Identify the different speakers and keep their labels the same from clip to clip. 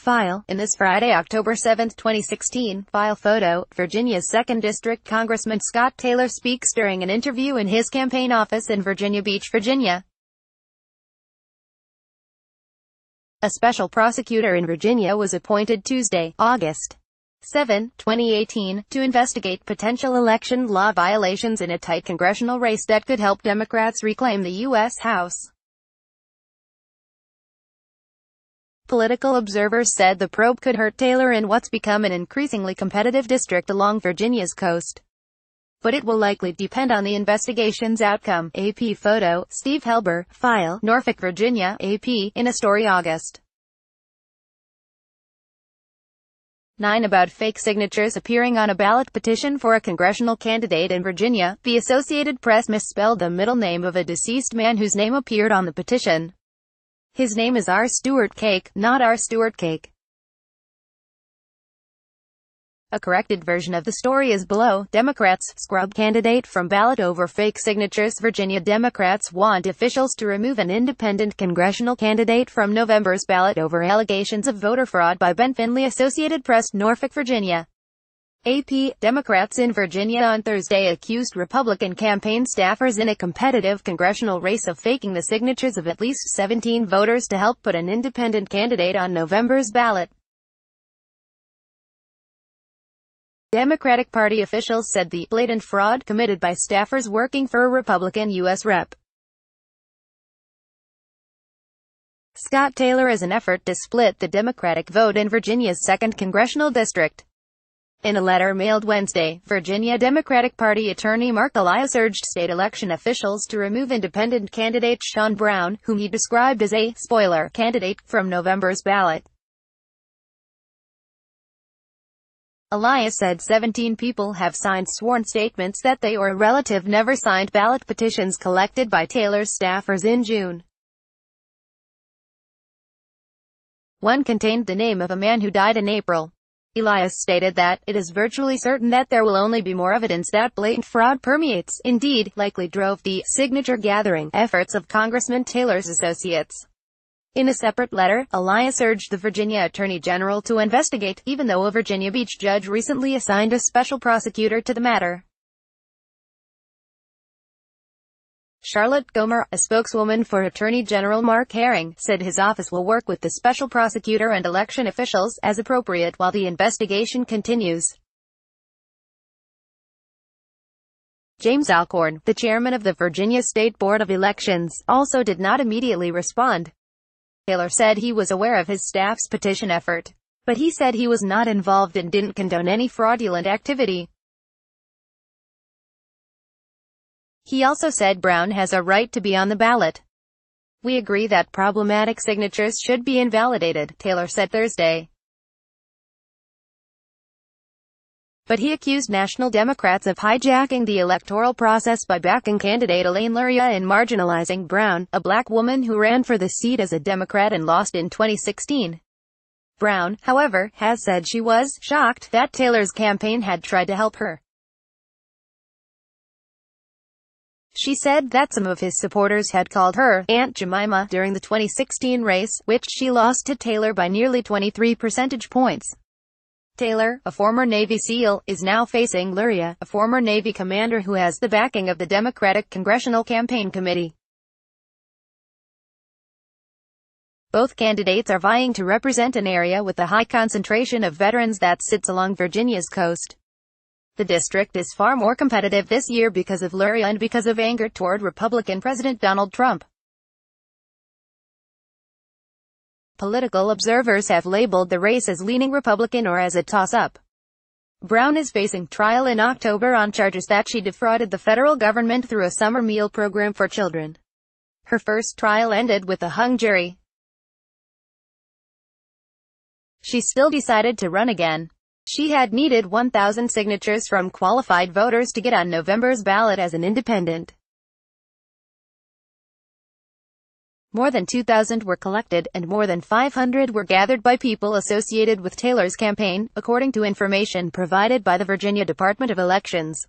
Speaker 1: File. In this Friday, October 7, 2016, file photo, Virginia's 2nd District Congressman Scott Taylor speaks during an interview in his campaign office in Virginia Beach, Virginia. A special prosecutor in Virginia was appointed Tuesday, August 7, 2018, to investigate potential election law violations in a tight congressional race that could help Democrats reclaim the U.S. House. Political observers said the probe could hurt Taylor in what's become an increasingly competitive district along Virginia's coast. But it will likely depend on the investigation's outcome. AP photo, Steve Helber, file, Norfolk, Virginia, AP, in a story August 9 about fake signatures appearing on a ballot petition for a congressional candidate in Virginia. The Associated Press misspelled the middle name of a deceased man whose name appeared on the petition. His name is R. Stewart Cake, not R. Stewart Cake. A corrected version of the story is below. Democrats scrub candidate from ballot over fake signatures. Virginia Democrats want officials to remove an independent congressional candidate from November's ballot over allegations of voter fraud by Ben Finley. Associated Press, Norfolk, Virginia. AP. Democrats in Virginia on Thursday accused Republican campaign staffers in a competitive congressional race of faking the signatures of at least 17 voters to help put an independent candidate on November's ballot. Democratic Party officials said the blatant fraud committed by staffers working for a Republican U.S. Rep. Scott Taylor as an effort to split the Democratic vote in Virginia's 2nd Congressional District. In a letter mailed Wednesday, Virginia Democratic Party attorney Mark Elias urged state election officials to remove independent candidate Sean Brown, whom he described as a spoiler candidate, from November's ballot. Elias said 17 people have signed sworn statements that they or a relative never signed ballot petitions collected by Taylor's staffers in June. One contained the name of a man who died in April. Elias stated that, "It is virtually certain that there will only be more evidence that blatant fraud permeates, indeed, likely drove the signature-gathering efforts of Congressman Taylor's associates." In a separate letter, Elias urged the Virginia Attorney General to investigate, even though a Virginia Beach judge recently assigned a special prosecutor to the matter. Charlotte Gomer, a spokeswoman for Attorney General Mark Herring, said his office will work with the special prosecutor and election officials, as appropriate, while the investigation continues. James Alcorn, the chairman of the Virginia State Board of Elections, also did not immediately respond. Taylor said he was aware of his staff's petition effort, but he said he was not involved and didn't condone any fraudulent activity. He also said Brown has a right to be on the ballot. "We agree that problematic signatures should be invalidated," Taylor said Thursday. But he accused national Democrats of hijacking the electoral process by backing candidate Elaine Luria and marginalizing Brown, a black woman who ran for the seat as a Democrat and lost in 2016. Brown, however, has said she was shocked that Taylor's campaign had tried to help her. She said that some of his supporters had called her Aunt Jemima during the 2016 race, which she lost to Taylor by nearly 23 percentage points. Taylor, a former Navy SEAL, is now facing Luria, a former Navy commander who has the backing of the Democratic Congressional Campaign Committee. Both candidates are vying to represent an area with a high concentration of veterans that sits along Virginia's coast. The district is far more competitive this year because of Luria and because of anger toward Republican President Donald Trump. Political observers have labeled the race as leaning Republican or as a toss-up. Brown is facing trial in October on charges that she defrauded the federal government through a summer meal program for children. Her first trial ended with a hung jury. She still decided to run again. She had needed 1,000 signatures from qualified voters to get on November's ballot as an independent. More than 2,000 were collected, and more than 500 were gathered by people associated with Taylor's campaign, according to information provided by the Virginia Department of Elections.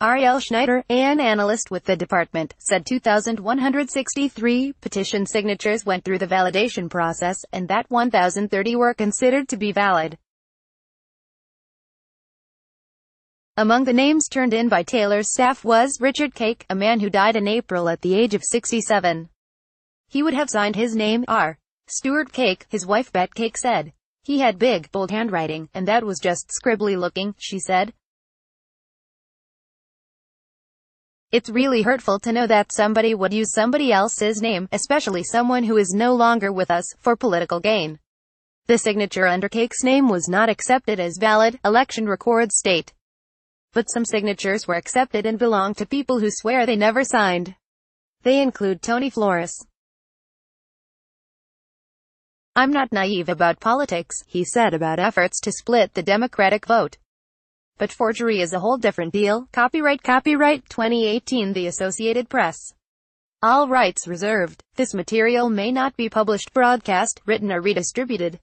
Speaker 1: Ariel Schneider, an analyst with the department, said 2,163 petition signatures went through the validation process, and that 1,030 were considered to be valid. Among the names turned in by Taylor's staff was Richard Cake, a man who died in April at the age of 67. He would have signed his name, R. Stuart Cake, his wife Bet Cake said. He had big, bold handwriting, and that was just scribbly looking, she said. It's really hurtful to know that somebody would use somebody else's name, especially someone who is no longer with us, for political gain. The signature under Cake's name was not accepted as valid, election records state. But some signatures were accepted and belong to people who swear they never signed. They include Tony Flores. I'm not naive about politics, he said about efforts to split the Democratic vote. But forgery is a whole different deal. Copyright 2018 The Associated Press. All rights reserved. This material may not be published, broadcast, written or redistributed.